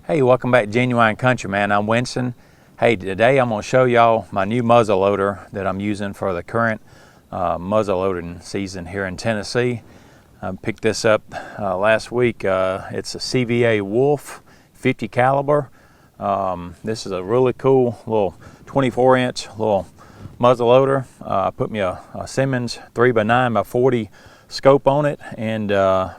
Hey, welcome back to Genuine Countryman. I'm Winston. Hey, today I'm going to show y'all my new muzzle loader that I'm using for the current muzzle loading season here in Tennessee. I picked this up last week. It's a CVA Wolf 50 caliber. This is a really cool little 24-inch little muzzle loader. Put me a Simmons 3x9x40 scope on it, and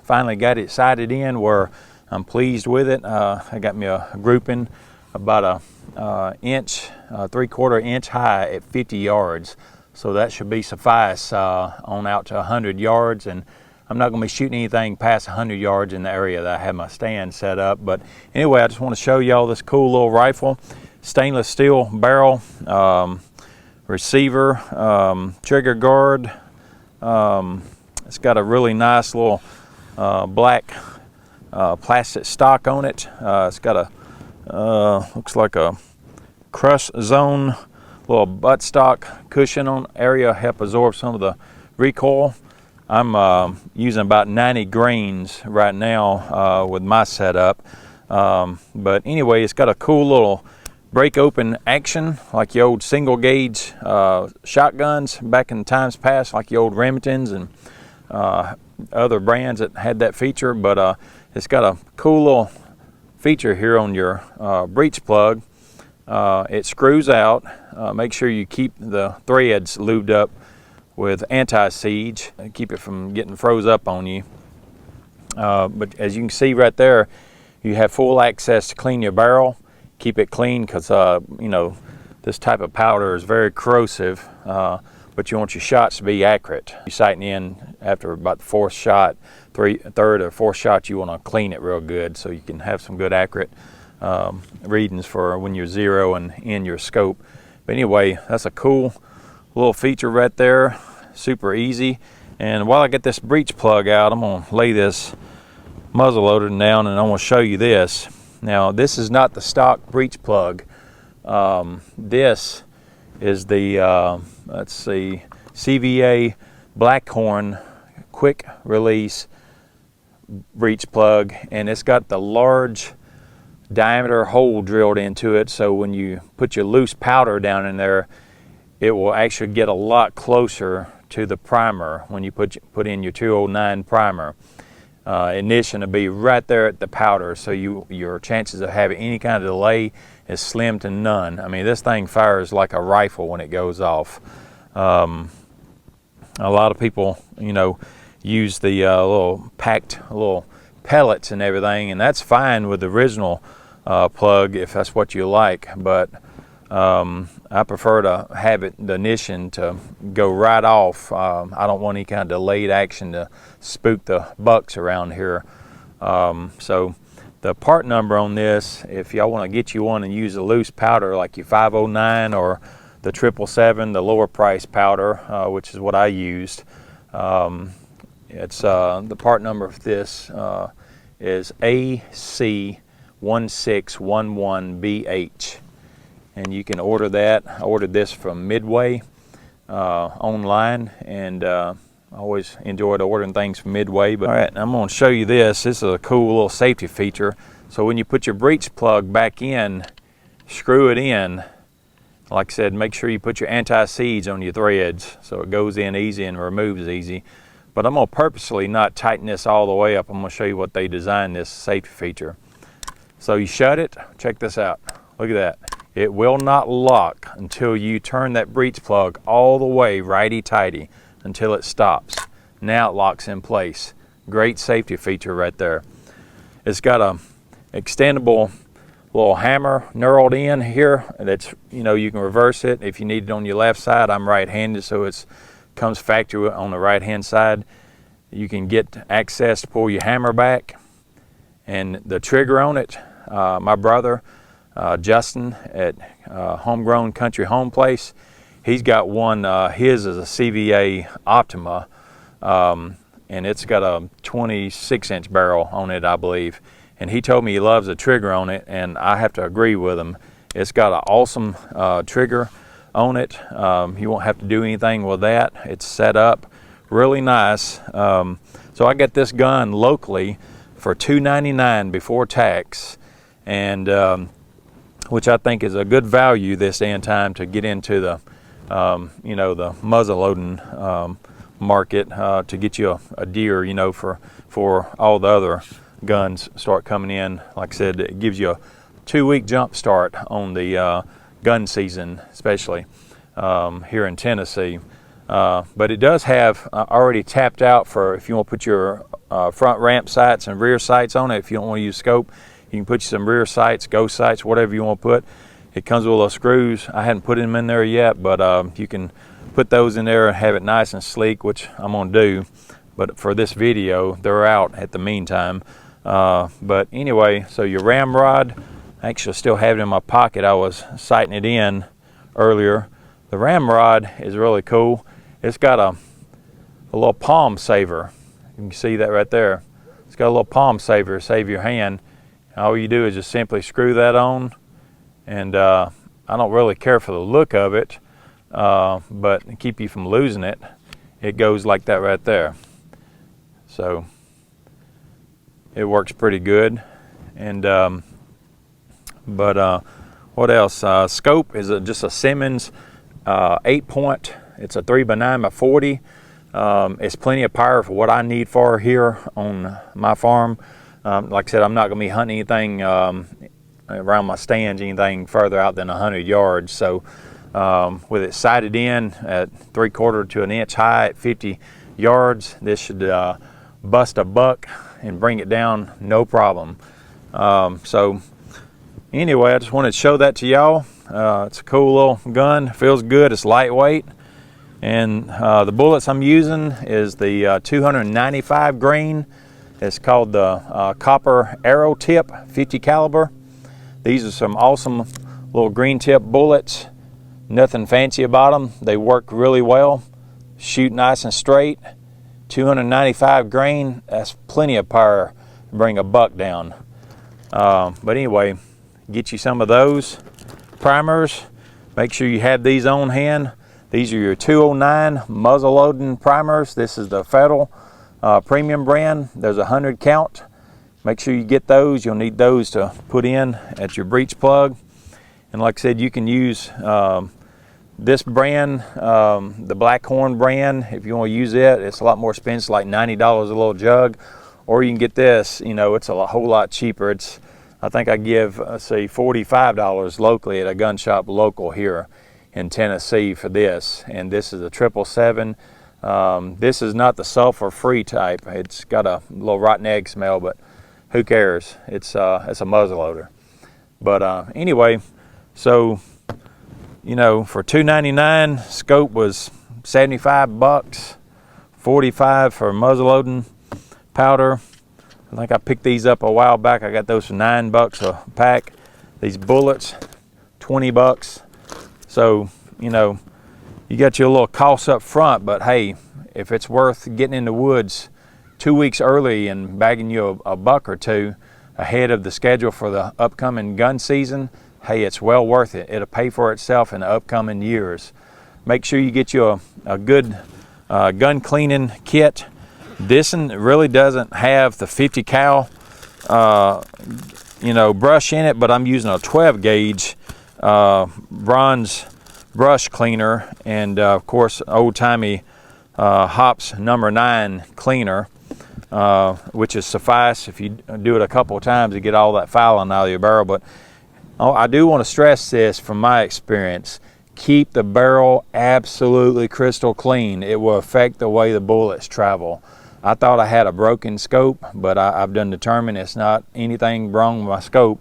finally got it sighted in where I'm pleased with it. I got me a grouping about a inch, 3/4 inch high at 50 yards. So that should be suffice on out to 100 yards. And I'm not going to be shooting anything past 100 yards in the area that I have my stand set up. But anyway, I just want to show y'all this cool little rifle. Stainless steel barrel, receiver, trigger guard. It's got a really nice little black plastic stock on it. It's got a looks like a crush zone little buttstock cushion on area, help absorb some of the recoil. I'm using about 90 grains right now with my setup, but anyway, it's got a cool little break open action like the old single gauge shotguns back in times past, like the old Remingtons and other brands that had that feature. But it's got a cool little feature here on your breech plug. It screws out. Make sure you keep the threads lubed up with anti-siege and keep it from getting froze up on you. But as you can see right there, you have full access to clean your barrel. Keep it clean because you know, this type of powder is very corrosive, but you want your shots to be accurate. You sighting in after about the fourth shot, third or fourth shot, you want to clean it real good so you can have some good accurate readings for when you're zeroing in your scope. But anyway, that's a cool little feature right there, super easy. And while I get this breech plug out, I'm going to lay this muzzle loader down and I'm going to show you this. Now, this is not the stock breech plug. This is the let's see, CVA Blackhorn quick release breech plug, and it's got the large diameter hole drilled into it, so when you put your loose powder down in there, it will actually get a lot closer to the primer when you put in your 209 primer. Ignition will be right there at the powder, so your chances of having any kind of delay is slim to none. I mean, this thing fires like a rifle when it goes off. A lot of people, you know, use the little packed little pellets and everything, and that's fine with the original plug if that's what you like, but I prefer to have the ignition to go right off. I don't want any kind of delayed action to spook the bucks around here. So the part number on this, if y'all want to get you one and use a loose powder like your 509 or the 777, the lower price powder, which is what I used, it's the part number of this is AC1611BH, and you can order that. I ordered this from Midway online, and I always enjoyed ordering things from Midway. But all right, I'm going to show you this. This is a cool little safety feature. So when you put your breech plug back in, screw it in. Like I said, make sure you put your anti-siege on your threads so it goes in easy and removes easy. But I'm going to purposely not tighten this all the way up. I'm going to show you what they designed this safety feature. So you shut it. Check this out. Look at that. It will not lock until you turn that breech plug all the way righty-tighty until it stops. Now it locks in place. Great safety feature right there. It's got a extendable little hammer knurled in here that's, you know, you can reverse it if you need it on your left side. I'm right-handed, so it's comes factory on the right-hand side. You can get access to pull your hammer back, and the trigger on it. My brother Justin at Homegrown Country Home Place, he's got one. His is a CVA Optima, and it's got a 26-inch barrel on it, I believe. And he told me he loves the trigger on it, and I have to agree with him. It's got an awesome trigger on it. You won't have to do anything with that. It's set up really nice. So I got this gun locally for $2.99 before tax, and which I think is a good value this day and time to get into the you know, the muzzle loading market, to get you a deer, you know, for all the other guns start coming in. Like I said, it gives you a 2-week jump start on the gun season, especially here in Tennessee. But it does have already tapped out for if you want to put your front ramp sights and rear sights on it. If you don't want to use scope, you can put some rear sights, ghost sights, whatever you want to put. It comes with little screws. I hadn't put them in there yet, but you can put those in there and have it nice and sleek, which I'm going to do. But for this video, they're out at the meantime. But anyway, so your ramrod, I actually still have it in my pocket. I was sighting it in earlier. The ramrod is really cool. It's got a little palm saver. You can see that right there. It's got a little palm saver to save your hand. All you do is just simply screw that on, and I don't really care for the look of it, but to keep you from losing it, it goes like that right there. So it works pretty good. And what else? Scope is just a Simmons 8-point. It's a 3x9x40. It's plenty of power for what I need for here on my farm. Like I said, I'm not going to be hunting anything around my stands, anything further out than 100 yards. So with it sighted in at 3/4 to an inch high at 50 yards, this should bust a buck and bring it down no problem. So anyway, I just wanted to show that to y'all. It's a cool little gun, feels good, it's lightweight. And the bullets I'm using is the 295 grain. It's called the copper arrow tip 50 caliber. These are some awesome little green tip bullets. Nothing fancy about them. They work really well. Shoot nice and straight. 295 grain, that's plenty of power to bring a buck down. But anyway, get you some of those primers. Make sure you have these on hand. These are your 209 muzzle loading primers. This is the Federal premium brand. There's 100 count. Make sure you get those. You'll need those to put in at your breech plug. And like I said, you can use this brand, the Blackhorn brand. If you want to use it, it's a lot more expensive, like $90 a little jug. Or you can get this, you know, it's a whole lot cheaper. It's, I think I give, say, $45 locally at a gun shop local here in Tennessee for this. And this is a 777. This is not the sulfur-free type. It's got a little rotten egg smell, but who cares? It's a muzzleloader. But anyway, so you know, for $2.99, scope was 75 bucks, 45 for muzzleloading powder. I think I picked these up a while back. I got those for 9 bucks a pack. These bullets, 20 bucks. So, you know, you got your little costs up front, but hey, if it's worth getting in the woods 2 weeks early and bagging you a buck or two ahead of the schedule for the upcoming gun season, hey, it's well worth it. It'll pay for itself in the upcoming years. Make sure you get you a good gun cleaning kit. This one really doesn't have the 50 cal you know, brush in it, but I'm using a 12 gauge bronze brush cleaner, and of course old-timey Hops number 9 cleaner, which is suffice. If you do it a couple of times to get all that fouling out of your barrel. But I do want to stress this from my experience: keep the barrel absolutely crystal clean. It will affect the way the bullets travel. I thought I had a broken scope, but I've done determined it's not anything wrong with my scope.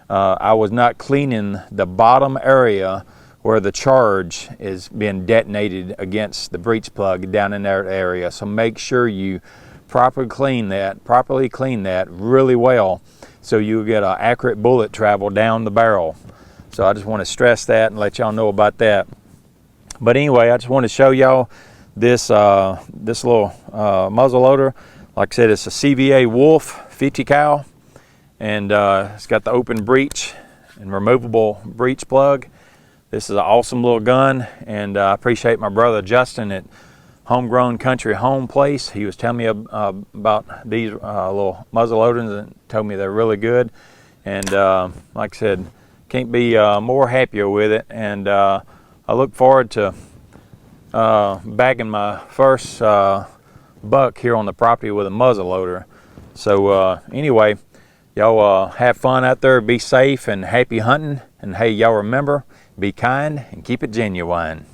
I was not cleaning the bottom area where the charge is being detonated against the breech plug down in that area. So make sure you properly clean that really well, so you get an accurate bullet travel down the barrel. So I just want to stress that and let y'all know about that. But anyway, I just want to show y'all this this little muzzle loader. Like I said, it's a CVA Wolf 50 cal, and it's got the open breech and removable breech plug. This is an awesome little gun, and I appreciate my brother Justin at Homegrown Country Home Place. He was telling me about these little muzzle loaders and told me they're really good. and like I said, can't be more happier with it. And I look forward to bagging my first buck here on the property with a muzzle loader. So anyway, y'all have fun out there, be safe and happy hunting, and hey, y'all remember, be kind and keep it genuine.